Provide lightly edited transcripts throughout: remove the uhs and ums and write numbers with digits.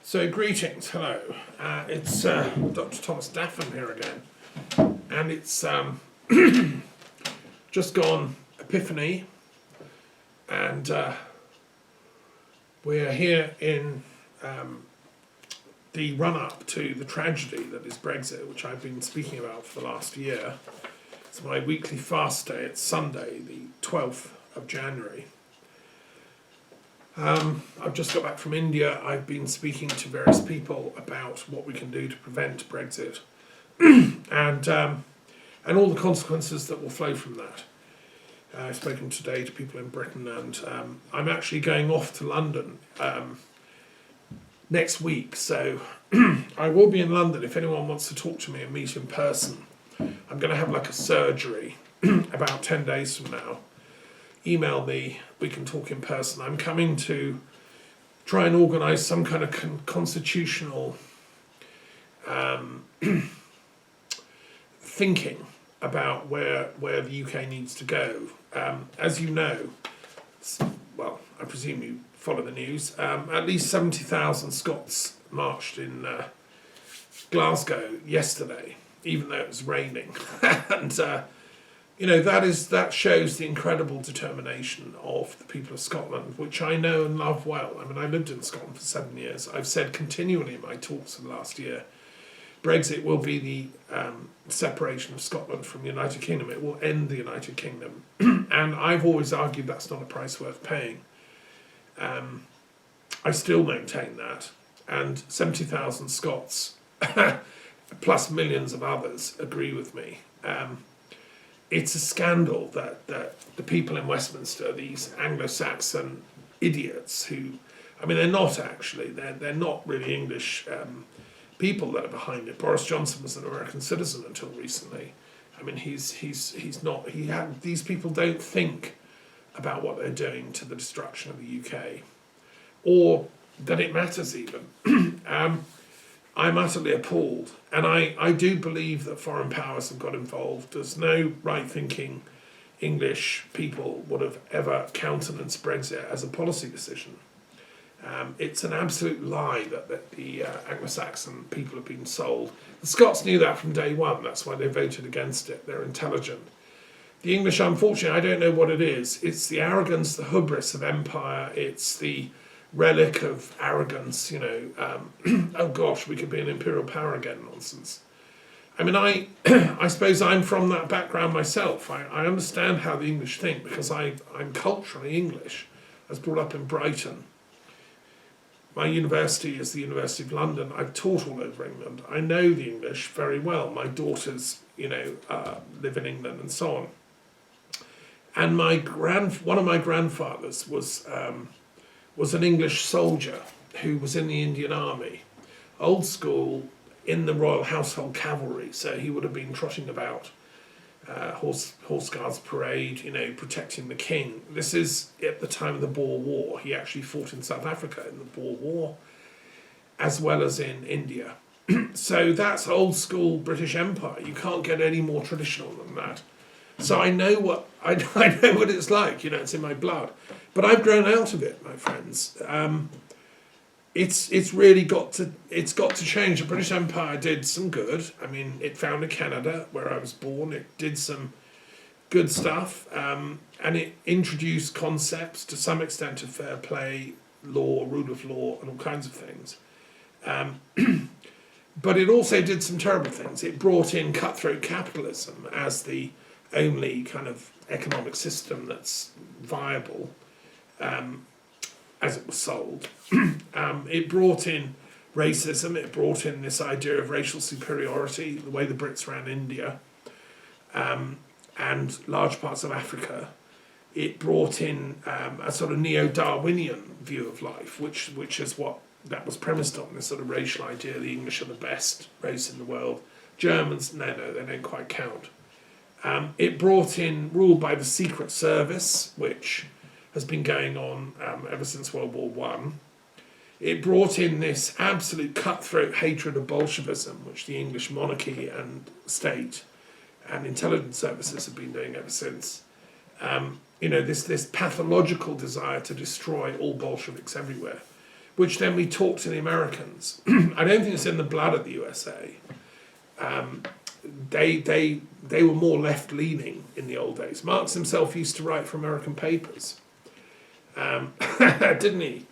So greetings, hello. It's Dr. Thomas Daffern here again, and it's just gone Epiphany, and we're here in the run-up to the tragedy that is Brexit, which I've been speaking about for the last year. It's my weekly fast day. It's Sunday, the 12th of January. I've just got back from India. I've been speaking to various people about what we can do to prevent Brexit and all the consequences that will flow from that. I've spoken today to people in Britain, and I'm actually going off to London next week, so I will be in London if anyone wants to talk to me and meet in person. I'm going to have like a surgery about 10 days from now. Email me, we can talk in person. I'm coming to try and organise some kind of constitutional thinking about where the UK needs to go. As you know, well, I presume you follow the news, at least 70,000 Scots marched in Glasgow yesterday, even though it was raining. And that shows the incredible determination of the people of Scotland, which I know and love well. I mean, I lived in Scotland for 7 years. I've said continually in my talks for the last year, Brexit will be the separation of Scotland from the United Kingdom. It will end the United Kingdom. And I've always argued that's not a price worth paying. I still maintain that. And 70,000 Scots, plus millions of others, agree with me. It's a scandal that the people in Westminster, these Anglo-Saxon idiots who, I mean, they're not actually, they're not really English people that are behind it. Boris Johnson was an American citizen until recently. I mean, he's not, these people don't think about what they're doing to the destruction of the UK, or that it matters even. I'm utterly appalled, and I do believe that foreign powers have got involved. There's no right-thinking English people would have ever countenanced Brexit as a policy decision. It's an absolute lie that the Anglo-Saxon people have been sold. The Scots knew that from day one. That's why they voted against it. They're intelligent. The English, unfortunately, I don't know what it is. It's the arrogance, the hubris of empire. It's the relic of arrogance, oh gosh, we could be an imperial power again nonsense. I mean, I suppose I'm from that background myself. I understand how the English think because I'm culturally English. I was brought up in Brighton. My university is the University of London. I've taught all over England. I know the English very well. My daughters, live in England and so on. And one of my grandfathers was an English soldier who was in the Indian Army, old school, in the Royal Household Cavalry, so he would have been trotting about Horse Guards Parade, protecting the king. This is at the time of the Boer War. He actually fought in South Africa in the Boer War, as well as in India. So that's old school British Empire. You can't get any more traditional than that. So I know what it's like. It's in my blood. But I've grown out of it, my friends. It's really got to change. The British Empire did some good. I mean, it founded Canada, where I was born. It did some good stuff, and it introduced concepts to some extent of fair play, law, rule of law, and all kinds of things. But it also did some terrible things. It brought in cutthroat capitalism as the only kind of economic system that's viable. As it was sold. It brought in racism, it brought in this idea of racial superiority, the way the Brits ran India, and large parts of Africa. It brought in a sort of neo-Darwinian view of life, which is what that was premised on, this sort of racial idea, the English are the best race in the world. Germans, no, they don't quite count. It brought in rule by the Secret Service, which has been going on ever since World War I. It brought in this absolute cutthroat hatred of Bolshevism, which the English monarchy and state and intelligence services have been doing ever since. This pathological desire to destroy all Bolsheviks everywhere, which then we talk to the Americans. I don't think it's in the blood of the USA. They were more left-leaning in the old days. Marx himself used to write for American papers, didn't he?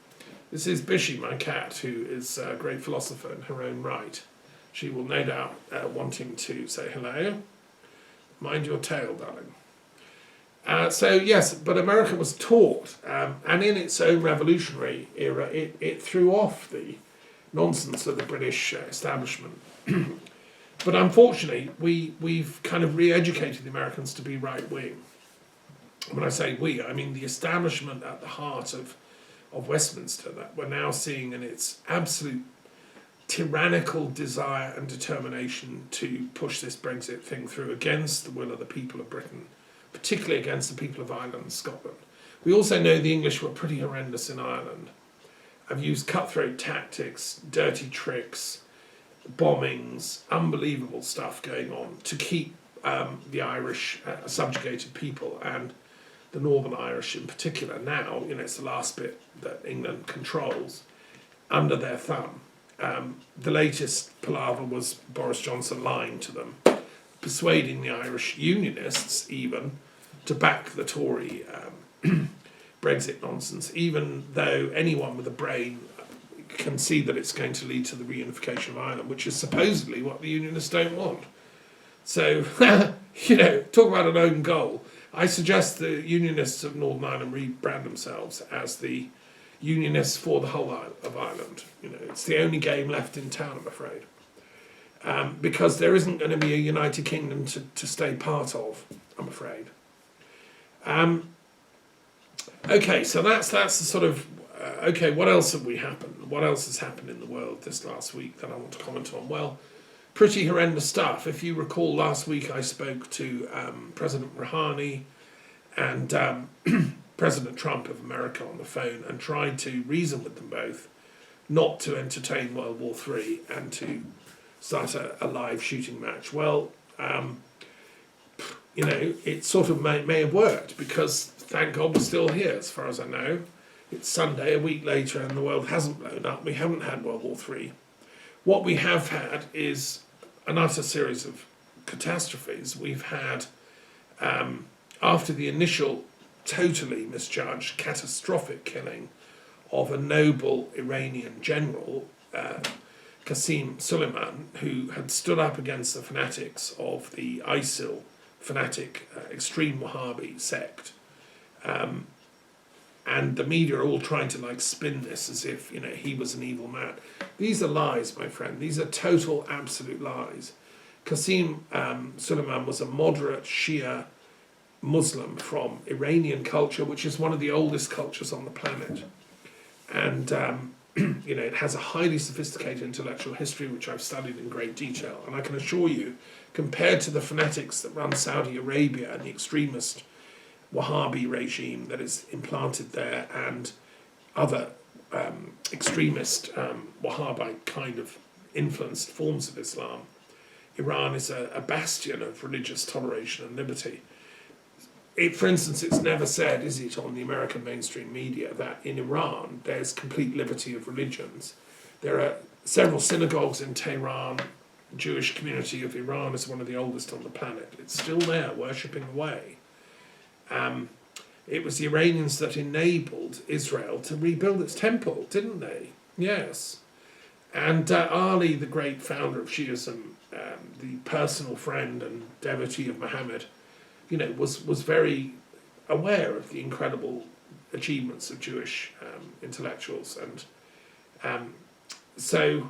This is Bishy, my cat, who is a great philosopher in her own right. She will no doubt wanting to say hello. Mind your tail, darling. So yes, but America was taught, and in its own revolutionary era, it threw off the nonsense of the British establishment. But unfortunately, we've kind of re-educated the Americans to be right-wing. When I say we, I mean the establishment at the heart of Westminster, that we're now seeing in its absolute tyrannical desire and determination to push this Brexit thing through against the will of the people of Britain, particularly against the people of Ireland and Scotland. We also know the English were pretty horrendous in Ireland. Have used cutthroat tactics, dirty tricks, bombings, unbelievable stuff going on to keep the Irish subjugated people, and the Northern Irish in particular now, it's the last bit that England controls, under their thumb. The latest palaver was Boris Johnson lying to them, persuading the Irish Unionists even to back the Tory Brexit nonsense, even though anyone with a brain can see that it's going to lead to the reunification of Ireland, which is supposedly what the Unionists don't want. So, talk about an own goal. I suggest the Unionists of Northern Ireland rebrand themselves as the Unionists for the whole of Ireland. It's the only game left in town, I'm afraid. Because there isn't going to be a United Kingdom to stay part of, I'm afraid. Okay, so that's the sort of... okay, what else have we happened? What else has happened in the world this last week that I want to comment on? Well, pretty horrendous stuff. If you recall, last week I spoke to President Rouhani and President Trump of America on the phone and tried to reason with them both not to entertain World War III and to start a live shooting match. Well, it sort of may have worked, because thank God we're still here, as far as I know. It's Sunday, a week later, and the world hasn't blown up. We haven't had World War III. What we have had is an utter series of catastrophes. We've had, after the initial totally misjudged, catastrophic killing of a noble Iranian general, Qasem Soleimani, who had stood up against the fanatics of the ISIL fanatic extreme Wahhabi sect. And the media are all trying to spin this as if he was an evil man. These are lies, my friend. These are total, absolute lies. Qasem Soleimani was a moderate Shia Muslim from Iranian culture, which is one of the oldest cultures on the planet, and it has a highly sophisticated intellectual history, which I've studied in great detail. And I can assure you, compared to the fanatics that run Saudi Arabia and the extremist Wahhabi regime that is implanted there, and other extremist Wahhabite kind of influenced forms of Islam, Iran is a bastion of religious toleration and liberty. For instance, it's never said, is it, on the American mainstream media, that in Iran there's complete liberty of religions. There are several synagogues in Tehran. The Jewish community of Iran is one of the oldest on the planet. It's still there, worshipping away. It was the Iranians that enabled Israel to rebuild its temple, didn't they? Yes. And Ali, the great founder of Shiism, the personal friend and devotee of Muhammad, was very aware of the incredible achievements of Jewish intellectuals. And so,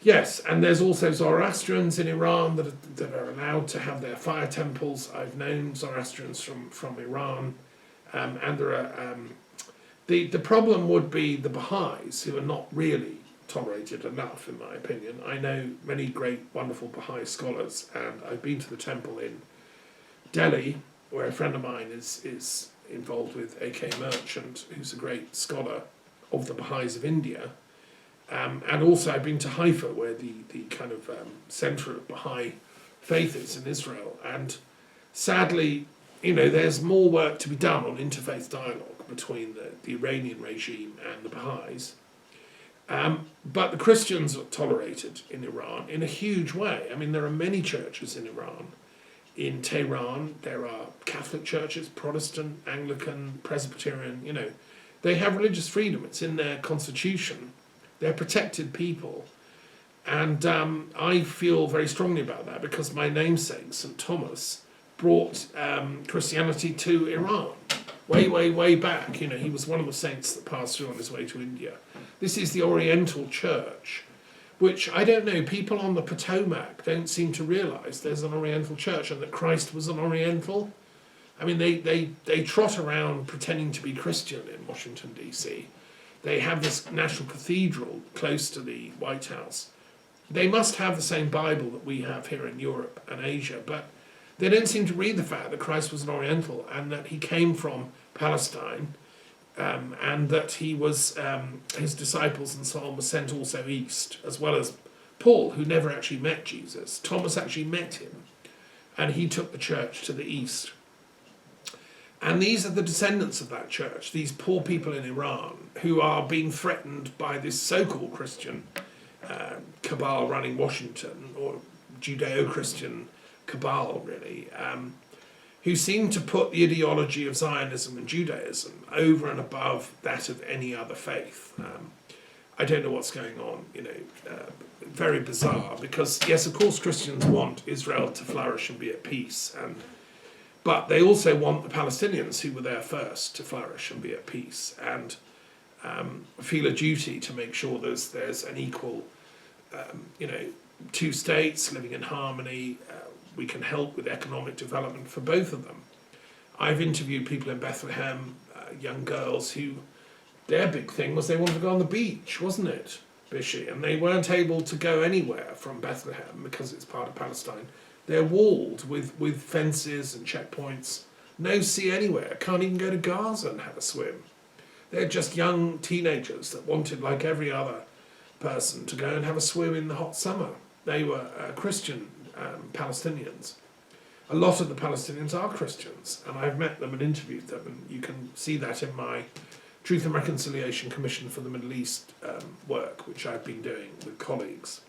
yes, and there's also Zoroastrians in Iran that are allowed to have their fire temples. I've known Zoroastrians from Iran. And there are... the problem would be the Baha'is, who are not really tolerated enough, in my opinion. I know many great, wonderful Baha'i scholars, and I've been to the temple in Delhi, where a friend of mine is involved with A.K. Merchant, who's a great scholar of the Baha'is of India. And also I've been to Haifa, where the kind of centre of Baha'i faith is in Israel. And sadly, there's more work to be done on interfaith dialogue, between the Iranian regime and the Baha'is. But the Christians are tolerated in Iran in a huge way. I mean, there are many churches in Iran. In Tehran, there are Catholic churches, Protestant, Anglican, Presbyterian, They have religious freedom. It's in their constitution. They're protected people. And I feel very strongly about that because my namesake, St. Thomas, brought Christianity to Iran way back. He was one of the saints that passed through on his way to India. This is the Oriental Church, which I don't know, people on the Potomac don't seem to realise there's an Oriental Church and that Christ was an Oriental. I mean, they trot around pretending to be Christian in Washington, D.C. They have this national cathedral close to the White House. They must have the same Bible that we have here in Europe and Asia, but they don't seem to read the fact that Christ was an Oriental and that he came from Palestine, and that he was his disciples and so on were sent also east, as well as Paul, who never actually met Jesus. Thomas actually met him, and he took the church to the east. And these are the descendants of that church, these poor people in Iran who are being threatened by this so-called Christian cabal running Washington, or Judeo-Christian cabal really, who seem to put the ideology of Zionism and Judaism over and above that of any other faith. I don't know what's going on, very bizarre, because yes, of course Christians want Israel to flourish and be at peace, but they also want the Palestinians who were there first to flourish and be at peace, and feel a duty to make sure there's an equal, two states living in harmony. We can help with economic development for both of them. I've interviewed people in Bethlehem, young girls who, their big thing was they wanted to go on the beach, wasn't it, Bishy? And they weren't able to go anywhere from Bethlehem because it's part of Palestine. They're walled with fences and checkpoints. No sea anywhere. Can't even go to Gaza and have a swim. They're just young teenagers that wanted, like every other person, to go and have a swim in the hot summer. They were Christian Palestinians. A lot of the Palestinians are Christians, and I've met them and interviewed them, and you can see that in my Truth and Reconciliation Commission for the Middle East work, which I've been doing with colleagues.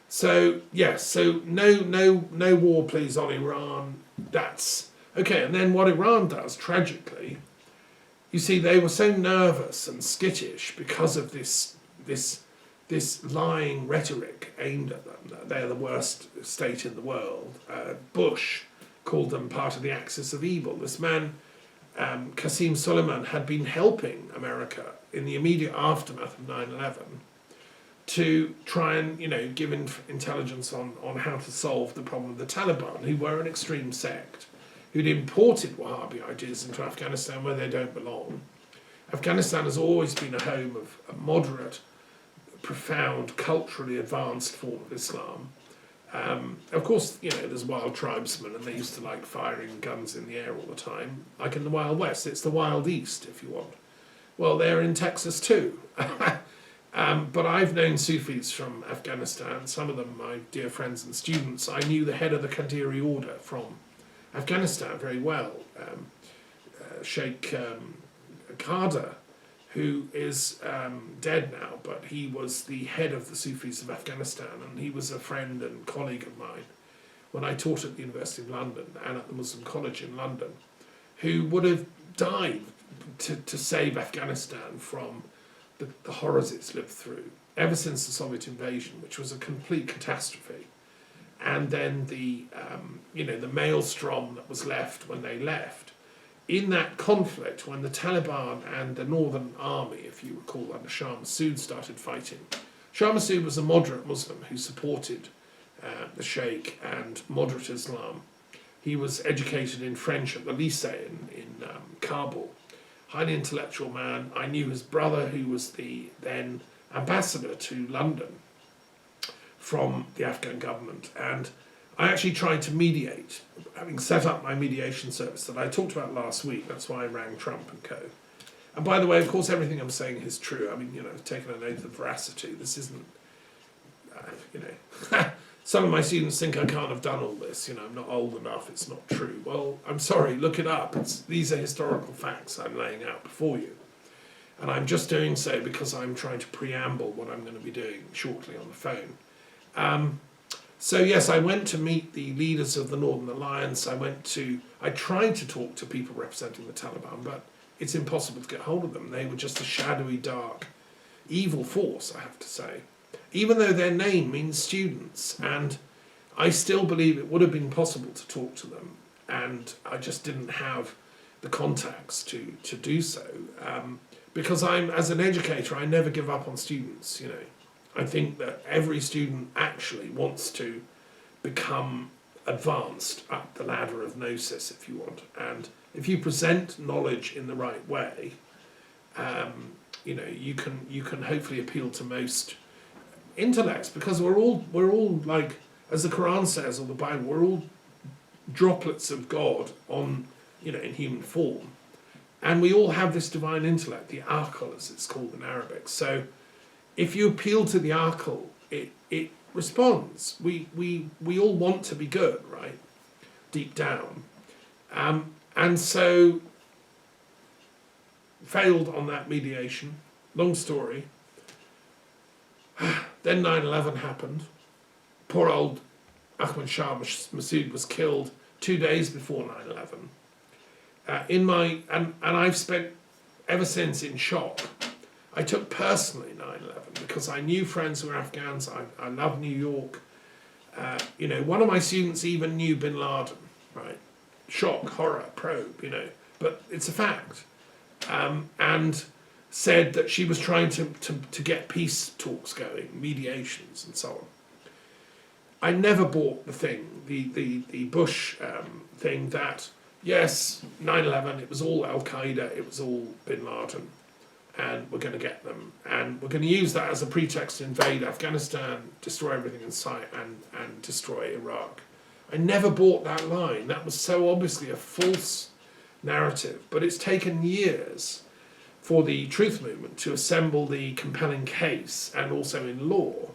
So yes, so no war please on Iran. That's okay. And then what Iran does, tragically, you see, they were so nervous and skittish because of this lying rhetoric aimed at them, that they're the worst state in the world. Bush called them part of the axis of evil. This man, Qasem Soleimani, had been helping America in the immediate aftermath of 9/11 to try and, give intelligence on how to solve the problem of the Taliban, who were an extreme sect, who'd imported Wahhabi ideas into Afghanistan where they don't belong. Afghanistan has always been a home of a moderate, profound, culturally advanced form of Islam. Of course, there's wild tribesmen, and they used to like firing guns in the air all the time, like in the Wild West. It's the Wild East, if you want. Well, they're in Texas too. But I've known Sufis from Afghanistan, some of them my dear friends and students. I knew the head of the Qadiri order from Afghanistan very well, Sheikh Qadir, who is dead now, but he was the head of the Sufis of Afghanistan, and he was a friend and colleague of mine when I taught at the University of London and at the Muslim College in London, who would have died to save Afghanistan from the horrors it's lived through ever since the Soviet invasion, which was a complete catastrophe. And then the maelstrom that was left when they left. In that conflict, when the Taliban and the Northern Army, if you recall, under Shah Massoud started fighting, Shah Massoud was a moderate Muslim who supported the Sheikh and moderate Islam. He was educated in French at the Lycée in Kabul. Highly intellectual man. I knew his brother, who was the then ambassador to London from the Afghan government, and I actually tried to mediate, having set up my mediation service that I talked about last week. That's why I rang Trump and co. And by the way, of course, everything I'm saying is true. I mean, I've taken an oath of veracity. This isn't, some of my students think I can't have done all this, I'm not old enough, it's not true. Well, I'm sorry, look it up. These are historical facts I'm laying out before you. And I'm just doing so because I'm trying to preamble what I'm going to be doing shortly on the phone. So yes, I went to meet the leaders of the Northern Alliance. I tried to talk to people representing the Taliban, but it's impossible to get hold of them. They were just a shadowy, dark, evil force, I have to say. Even though their name means students, and I still believe it would have been possible to talk to them, and I just didn't have the contacts to do so. Because as an educator, I never give up on students, I think that every student actually wants to become advanced up the ladder of gnosis, if you want. And if you present knowledge in the right way, you can hopefully appeal to most intellects, because we're all like, as the Quran says, or the Bible, we're all droplets of God in human form. And we all have this divine intellect, the epochal, as it's called in Arabic. So if you appeal to the epochal, it responds. We all want to be good, right? Deep down. And so failed on that mediation. Long story. Then 9/11 happened. Poor old Ahmad Shah Massoud was killed 2 days before 9/11. And I've spent ever since in shock. I took personally 9/11 because I knew friends who were Afghans. I love New York. One of my students even knew Bin Laden, right? Shock, horror, probe, but it's a fact. And said that she was trying to get peace talks going, mediations and so on. I never bought the thing, the Bush thing that, yes, 9/11, it was all Al-Qaeda, it was all Bin Laden, and we're going to get them. And we're going to use that as a pretext to invade Afghanistan, destroy everything in sight, and destroy Iraq. I never bought that line. That was so obviously a false narrative. But it's taken years for the truth movement to assemble the compelling case, and also in law.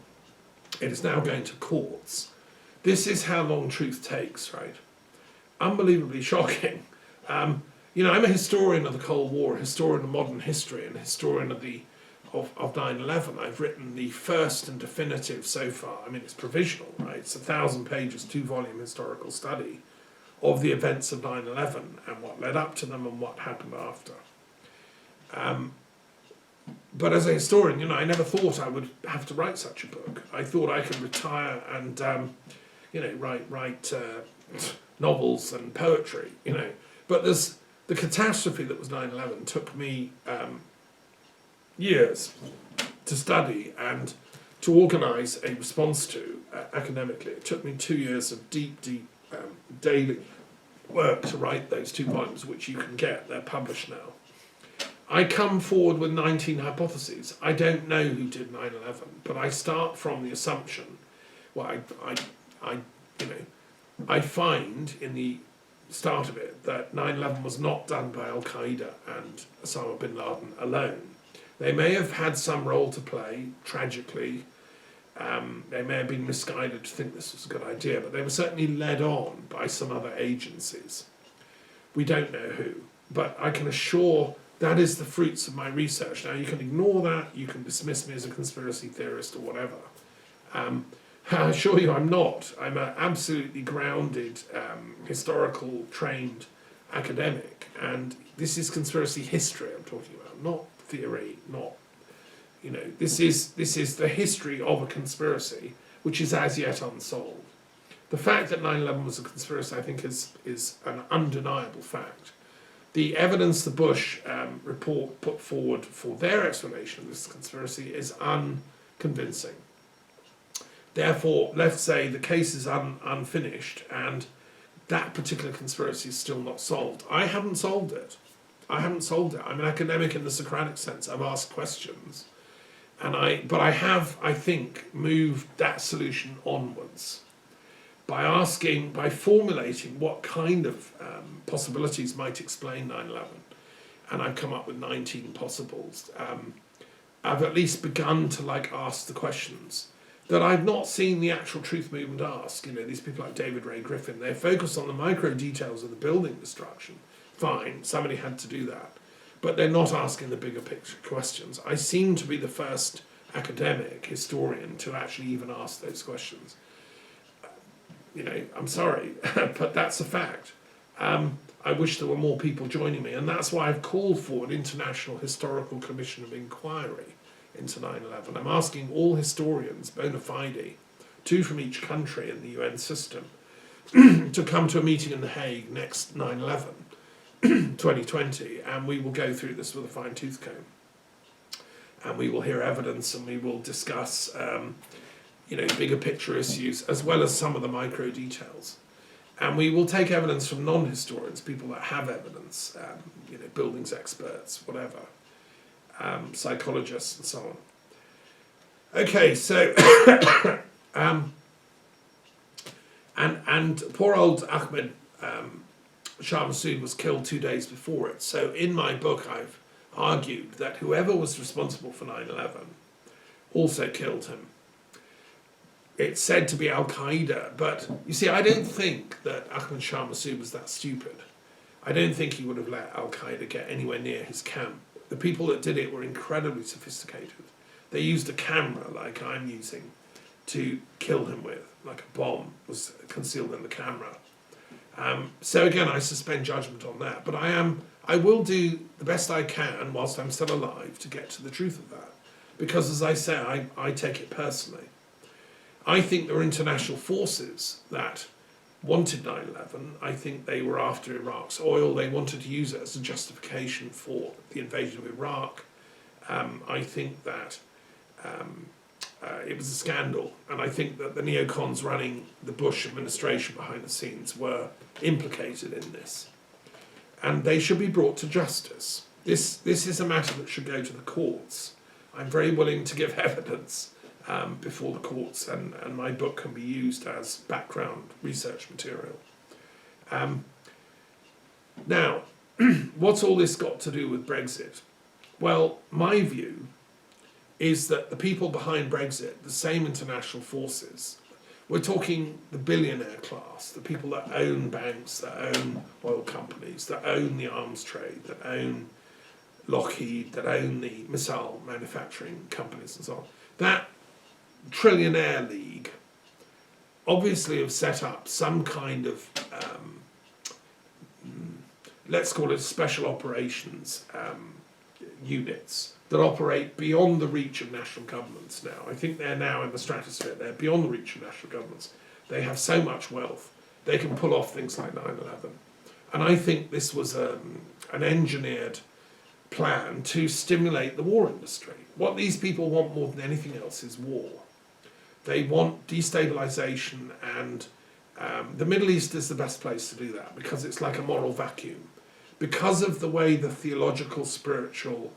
It is now going to courts. This is how long truth takes, right? Unbelievably shocking. I'm a historian of the Cold War, a historian of modern history, and a historian of 9/11. I've written the first and definitive so far. I mean, it's provisional, right? It's 1,000 pages, 2-volume historical study of the events of 9/11 and what led up to them and what happened after. But as a historian, I never thought I would have to write such a book. I thought I could retire and, write novels and poetry, But the catastrophe that was 9/11 took me years to study and to organise a response to academically. It took me 2 years of deep daily work to write those 2 volumes, which you can get. They're published now. I come forward with 19 hypotheses. I don't know who did 9/11, but I start from the assumption. Well, I find in the start of it that 9/11 was not done by Al-Qaeda and Osama bin Laden alone. They may have had some role to play, tragically. They may have been misguided to think this was a good idea, but they were certainly led on by some other agencies. We don't know who, but I can assure that is the fruits of my research. Now, you can ignore that, you can dismiss me as a conspiracy theorist or whatever. I assure you I'm not. I'm an absolutely grounded, historical, trained academic, and this is conspiracy history I'm talking about, not theory, not, this is the history of a conspiracy, which is as yet unsolved. The fact that 9/11 was a conspiracy, I think, is an undeniable fact. The evidence the Bush report put forward for their explanation of this conspiracy is unconvincing. Therefore, let's say the case is unfinished and that particular conspiracy is still not solved. I haven't solved it. I'm an academic in the Socratic sense. I've asked questions. But I have, I think, moved that solution onwards by formulating what kind of possibilities might explain 9/11. And I've come up with 19 possibles. I've at least begun to ask the questions. that I've not seen the actual truth movement ask. You know, these people like David Ray Griffin, they focus on the micro details of the building destruction. Fine, somebody had to do that. But they're not asking the bigger picture questions. I seem to be the first academic historian to actually even ask those questions. You know, I'm sorry, but that's a fact. I wish there were more people joining me, and that's why I've called for an international historical commission of inquiry into 9/11. I'm asking all historians, bona fide, 2 from each country in the UN system, to come to a meeting in The Hague next 9/11, 2020, and we will go through this with a fine-tooth comb. And we will hear evidence, and we will discuss, you know, bigger picture issues, as well as some of the micro details. And we will take evidence from non-historians, people that have evidence, you know, buildings experts, whatever, psychologists and so on. Okay, so, and poor old Ahmed Shah Massoud was killed 2 days before it. So in my book, I've argued that whoever was responsible for 9/11 also killed him. It's said to be Al-Qaeda, but you see, I don't think that Ahmed Shah Massoud was that stupid. I don't think he would have let Al-Qaeda get anywhere near his camp. The people that did it were incredibly sophisticated. They used a camera like I'm using to kill him with, like a bomb was concealed in the camera. So again, I suspend judgment on that, but I will do the best I can whilst I'm still alive to get to the truth of that. Because as I say, I take it personally. I think there were international forces that wanted 9/11. I think they were after Iraq's oil. They wanted to use it as a justification for the invasion of Iraq. I think that it was a scandal, and I think that the neocons running the Bush administration behind the scenes were implicated in this. And they should be brought to justice. This is a matter that should go to the courts. I'm very willing to give evidence before the courts, and my book can be used as background research material. Now, what's all this got to do with Brexit? Well, my view is that the people behind Brexit, the same international forces, we're talking the billionaire class, the people that own banks, that own oil companies, that own the arms trade, that own Lockheed, that own the missile manufacturing companies and so on. That trillionaire league obviously have set up some kind of, let's call it special operations units that operate beyond the reach of national governments now. I think they're now in the stratosphere. They're beyond the reach of national governments. They have so much wealth. They can pull off things like 9/11. And I think this was an engineered plan to stimulate the war industry. What these people want more than anything else is war. They want destabilization, and the Middle East is the best place to do that because it's like a moral vacuum. Because of the way the theological, spiritual,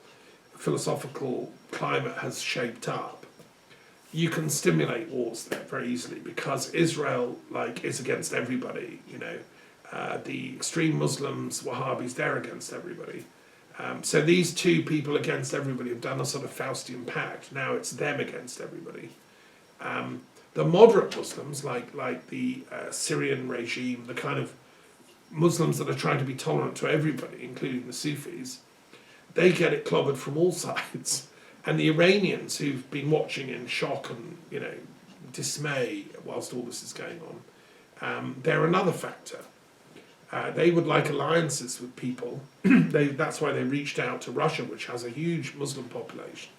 philosophical climate has shaped up, you can stimulate wars there very easily because Israel is against everybody. You know, the extreme Muslims, Wahhabis, they're against everybody. So these two people against everybody have done a sort of Faustian pact. Now it's them against everybody. The moderate Muslims, like the Syrian regime, the kind of Muslims that are trying to be tolerant to everybody, including the Sufis, they get it clobbered from all sides. And the Iranians, who've been watching in shock and, you know, dismay whilst all this is going on, they're another factor. They would like alliances with people. That's why they reached out to Russia, which has a huge Muslim population,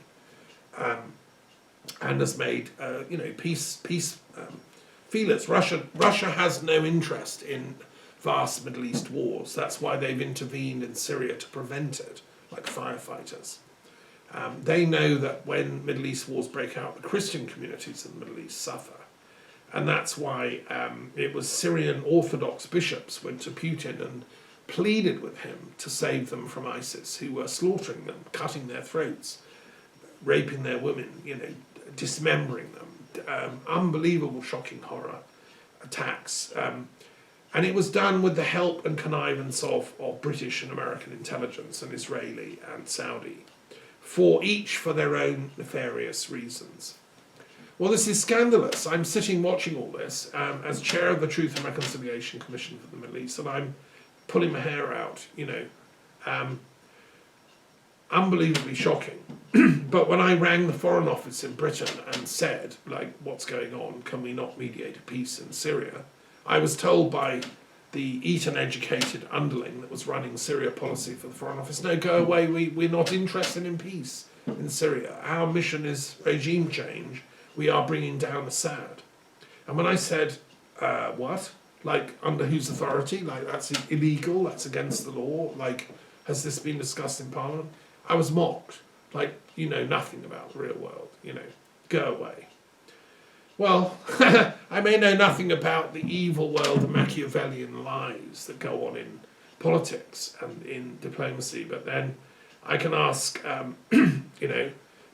and has made peace feelers. Russia has no interest in vast Middle East wars. That's why they've intervened in Syria to prevent it, like firefighters. They know that when Middle East wars break out, the Christian communities in the Middle East suffer. And that's why it was Syrian Orthodox bishops went to Putin and pleaded with him to save them from ISIS, who were slaughtering them, cutting their throats, raping their women, you know, dismembering them. Unbelievable, shocking horror attacks. And it was done with the help and connivance of British and American intelligence and Israeli and Saudi, each for their own nefarious reasons. Well, this is scandalous. I'm sitting watching all this as chair of the Truth and Reconciliation Commission for the Middle East, and I'm pulling my hair out, unbelievably shocking. But when I rang the Foreign Office in Britain and said, like, what's going on? Can we not mediate a peace in Syria? I was told by the Eton-educated underling that was running Syria policy for the Foreign Office, no, go away, we're not interested in peace in Syria. Our mission is regime change. We are bringing down Assad. And when I said, what? Like, under whose authority? Like, that's illegal, that's against the law? Like, has this been discussed in Parliament? I was mocked. Like, you know nothing about the real world, go away. Well, I may know nothing about the evil world of Machiavellian lies that go on in politics and in diplomacy, but then I can ask,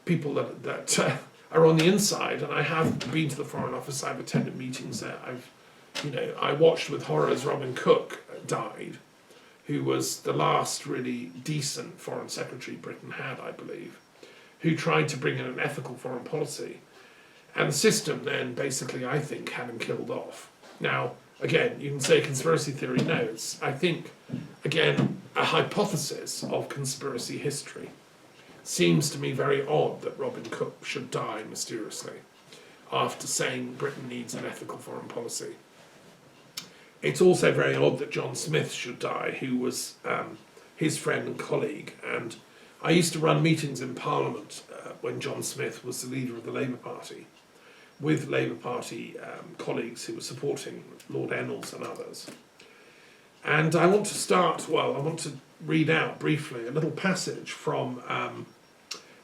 people that are on the inside, and I have been to the Foreign Office, I've attended meetings there, I watched with horror as Robin Cook died, who was the last really decent Foreign Secretary Britain had, I believe, who tried to bring in an ethical foreign policy. And the system then basically, I think, had him killed off. Now, again, you can say conspiracy theory. No, it's, I think, again, a hypothesis of conspiracy history. Seems to me very odd that Robin Cook should die mysteriously after saying Britain needs an ethical foreign policy. It's also very odd that John Smith should die, who was his friend and colleague. And I used to run meetings in Parliament when John Smith was the leader of the Labour Party, with Labour Party colleagues who were supporting Lord Ennals and others. And I want to read out briefly a little passage from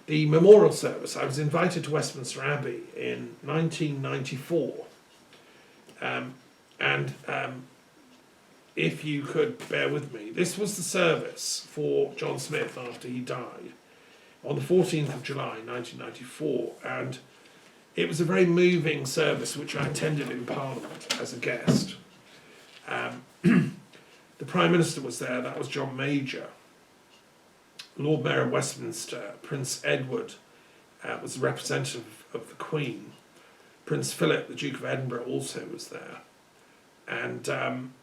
the memorial service. I was invited to Westminster Abbey in 1994. If you could bear with me, this was the service for John Smith after he died on the 14th of July 1994, and it was a very moving service which I attended in Parliament as a guest. The Prime Minister was there, that was John Major. Lord Mayor of Westminster, Prince Edward, was the representative of the Queen. Prince Philip, the Duke of Edinburgh, also was there. And I'm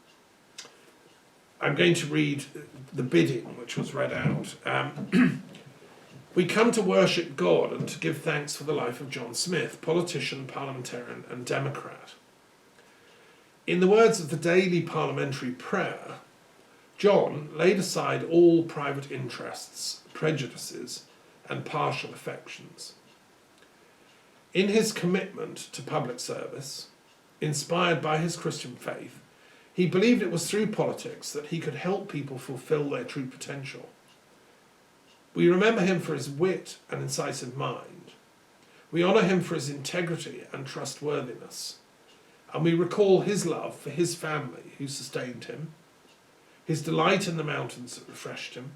going to read the bidding, which was read out. We come to worship God and to give thanks for the life of John Smith, politician, parliamentarian and Democrat. In the words of the daily parliamentary prayer, John laid aside all private interests, prejudices and partial affections. In his commitment to public service, inspired by his Christian faith, he believed it was through politics that he could help people fulfil their true potential. We remember him for his wit and incisive mind. We honour him for his integrity and trustworthiness. And we recall his love for his family who sustained him, his delight in the mountains that refreshed him,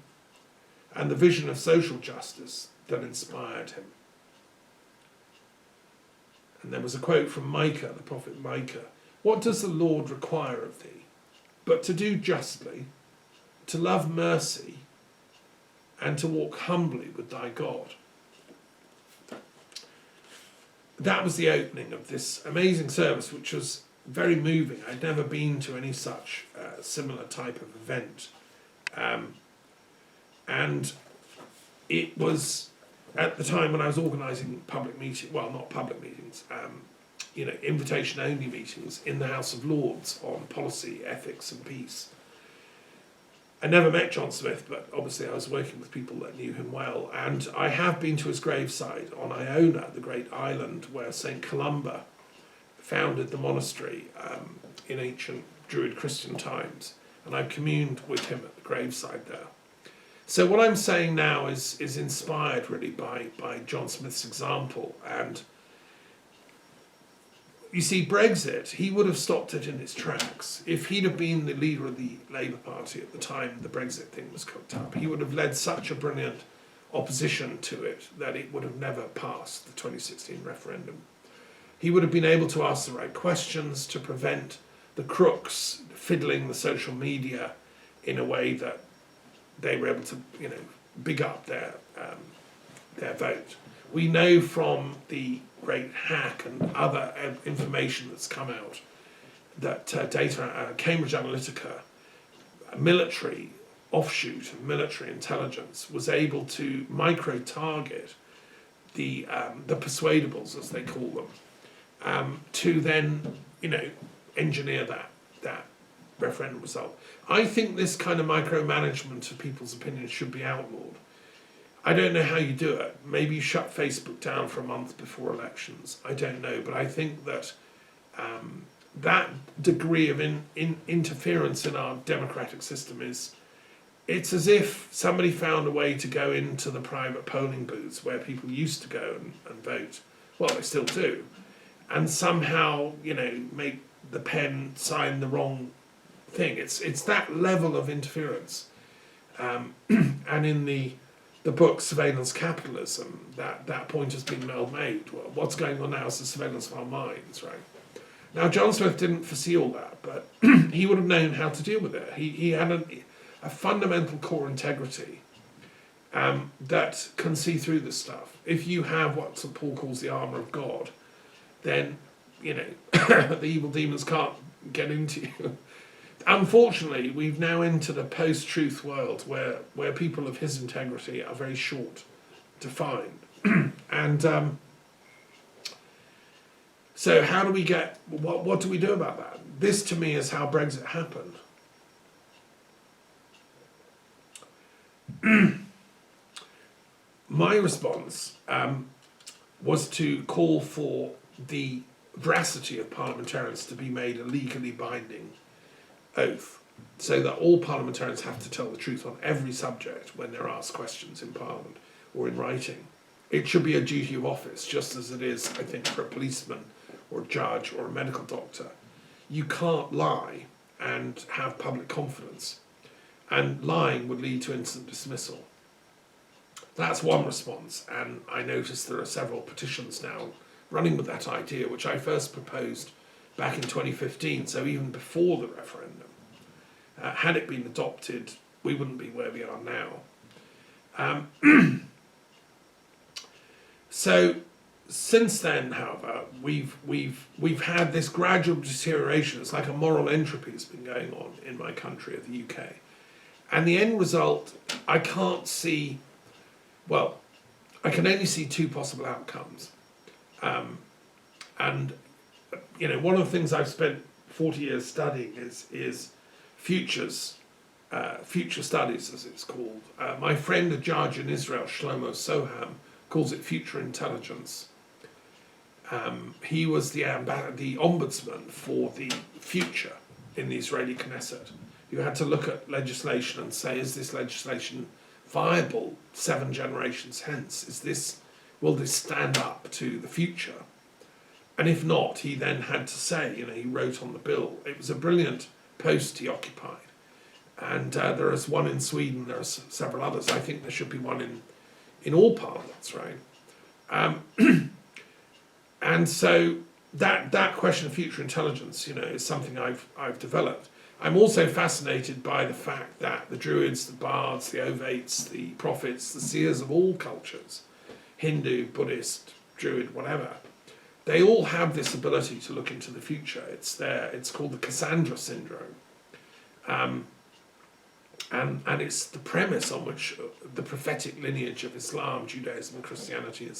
and the vision of social justice that inspired him. And there was a quote from Micah, the prophet Micah. What does the Lord require of thee? But to do justly, to love mercy, and to walk humbly with thy God. That was the opening of this amazing service, which was very moving. I'd never been to any such similar type of event. And it was at the time when I was organising public meetings, well, not public meetings, invitation-only meetings in the House of Lords on policy, ethics and peace. I never met John Smith, but obviously I was working with people that knew him well, and I have been to his graveside on Iona, the great island where St. Columba founded the monastery in ancient Druid Christian times, and I've communed with him at the graveside there. So what I'm saying now is inspired really by John Smith's example, and you see, Brexit, he would have stopped it in its tracks. If he'd have been the leader of the Labour Party at the time the Brexit thing was cooked up, he would have led such a brilliant opposition to it that it would have never passed the 2016 referendum. He would have been able to ask the right questions to prevent the crooks fiddling the social media in a way that they were able to, big up their vote. We know from the great hack and other information that's come out that Cambridge Analytica, a military offshoot of military intelligence, was able to micro-target the persuadables, as they call them, to then, engineer that referendum result. I think this kind of micromanagement of people's opinions should be outlawed. I don't know how you do it. Maybe you shut Facebook down for a month before elections. I don't know, but I think that that degree of interference in our democratic system it's as if somebody found a way to go into the private polling booths where people used to go and vote. Well, they still do. And somehow, make the pen sign the wrong thing. It's that level of interference. And in the book Surveillance Capitalism, that point has been well made. Well, what's going on now is the surveillance of our minds, right? Now, John Smith didn't foresee all that, but he would have known how to deal with it. He had a fundamental core integrity that can see through this stuff. If you have what St. Paul calls the armour of God, then, the evil demons can't get into you. Unfortunately, we've now entered a post-truth world where people of his integrity are very short to find. And so how do we get, what do we do about that? This to me is how Brexit happened. My response was to call for the veracity of parliamentarians to be made a legally binding oath, so that all parliamentarians have to tell the truth on every subject when they're asked questions in Parliament or in writing. It should be a duty of office, just as it is, I think, for a policeman or a judge or a medical doctor. You can't lie and have public confidence, and lying would lead to instant dismissal. That's one response, and I notice there are several petitions now running with that idea, which I first proposed back in 2015, so even before the referendum. Had it been adopted, we wouldn't be where we are now. So since then, however, we've had this gradual deterioration. It's like a moral entropy has been going on in my country, of the UK. And the end result, I can't see, well, I can only see two possible outcomes. And one of the things I've spent 40 years studying is future studies, as it's called. My friend, a judge in Israel, Shlomo Soham, calls it future intelligence. He was the ombudsman for the future in the Israeli Knesset. You had to look at legislation and say, is this legislation viable 7 generations hence? Will this stand up to the future? And if not, he then had to say, he wrote on the bill. It was a brilliant post he occupied. And there is one in Sweden, there are several others. I think there should be one in all parliaments, right? And so that question of future intelligence, is something I've developed. I'm also fascinated by the fact that the Druids, the Bards, the Ovates, the Prophets, the seers of all cultures, Hindu, Buddhist, Druid, whatever, they all have this ability to look into the future. It's there. It's called the Cassandra syndrome. And it's the premise on which the prophetic lineage of Islam, Judaism and Christianity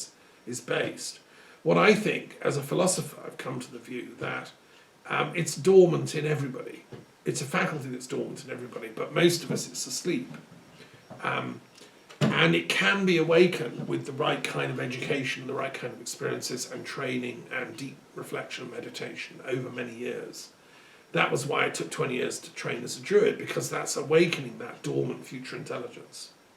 is based. What I think, as a philosopher, I've come to the view that it's dormant in everybody. It's a faculty that's dormant in everybody, but most of us, it's asleep. And it can be awakened with the right kind of education, the right kind of experiences and training and deep reflection and meditation over many years. That was why it took 20 years to train as a Druid, because that's awakening that dormant future intelligence.